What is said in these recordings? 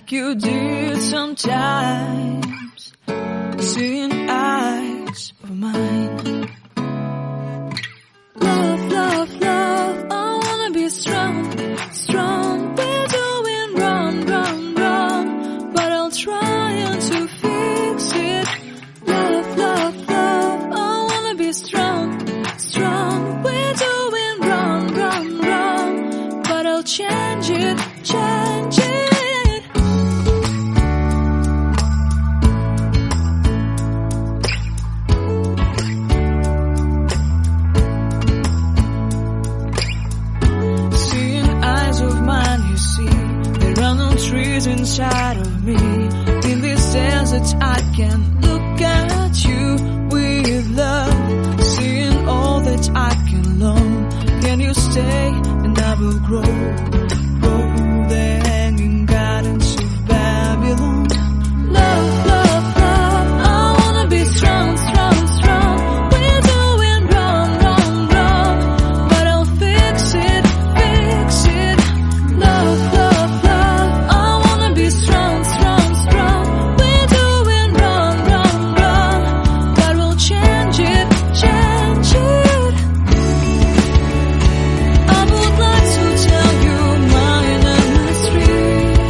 like you did sometimes, seeing eyes of mine. Love, love, love, I wanna be strong, strong. We're doing wrong, wrong, wrong, but I'll try to fix it. Love, love, love, I wanna be strong, strong. We're doing wrong, wrong, wrong, but I'll change it, change it. Trees inside of me, in this desert I can look at you with love, seeing all that I can learn. Can you stay and I will grow the hanging gardens of Babylon. Love, love, love, I wanna be strong, strong, strong. We're doing wrong, wrong, wrong, but I'll fix it, fix it. Love, love, strong, strong, strong. We're doing wrong, wrong, wrong, but we'll change it, change it. I would like to tell you mine and my streets.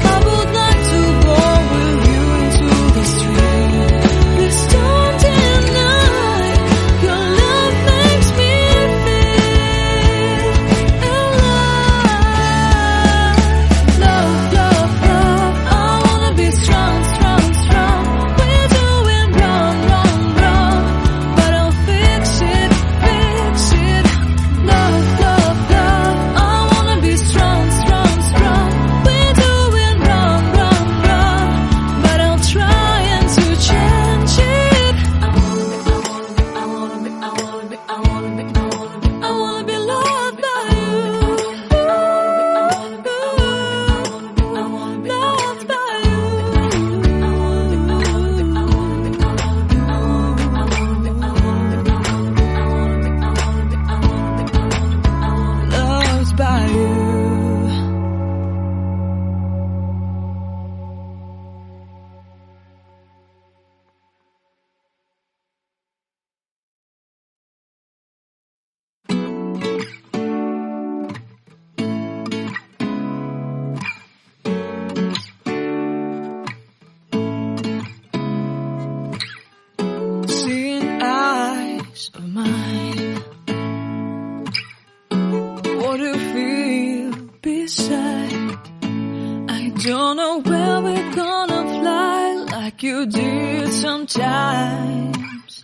I would like to go with you into the street. Please don't deny your love makes me feel alive. Love, love, love, I wanna be strong, strong, strong. We're doing wrong, wrong, wrong, but I'll fix it, fix it. Love, love, love, I wanna be strong, strong, strong. We're doing wrong, wrong, wrong, but I'll try to change it. I wanna be loved by you. Loved by you. Loved by you. Seeing eyes of mine, what do you feel beside? I don't know where we're gonna fly like you did sometimes,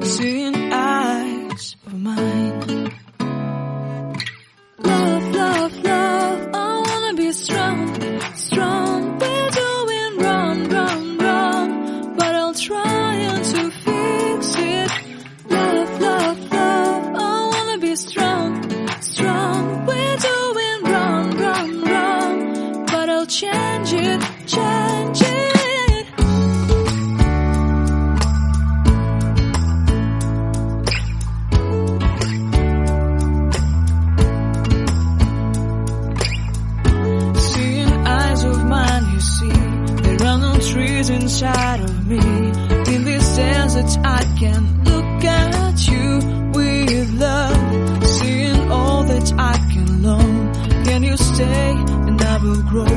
seeing eyes of mine. Love, love, love, I wanna be strong, strong. We're doing wrong, wrong, wrong, but I'll try to fix it. Love, love, love, I wanna be strong, strong. We're doing wrong, wrong, wrong, but I'll change it, change it. Seeing eyes of mine, you see, there are no trees inside of me. In this desert I can look at you with love, seeing all that I can learn. Can you stay and I will grow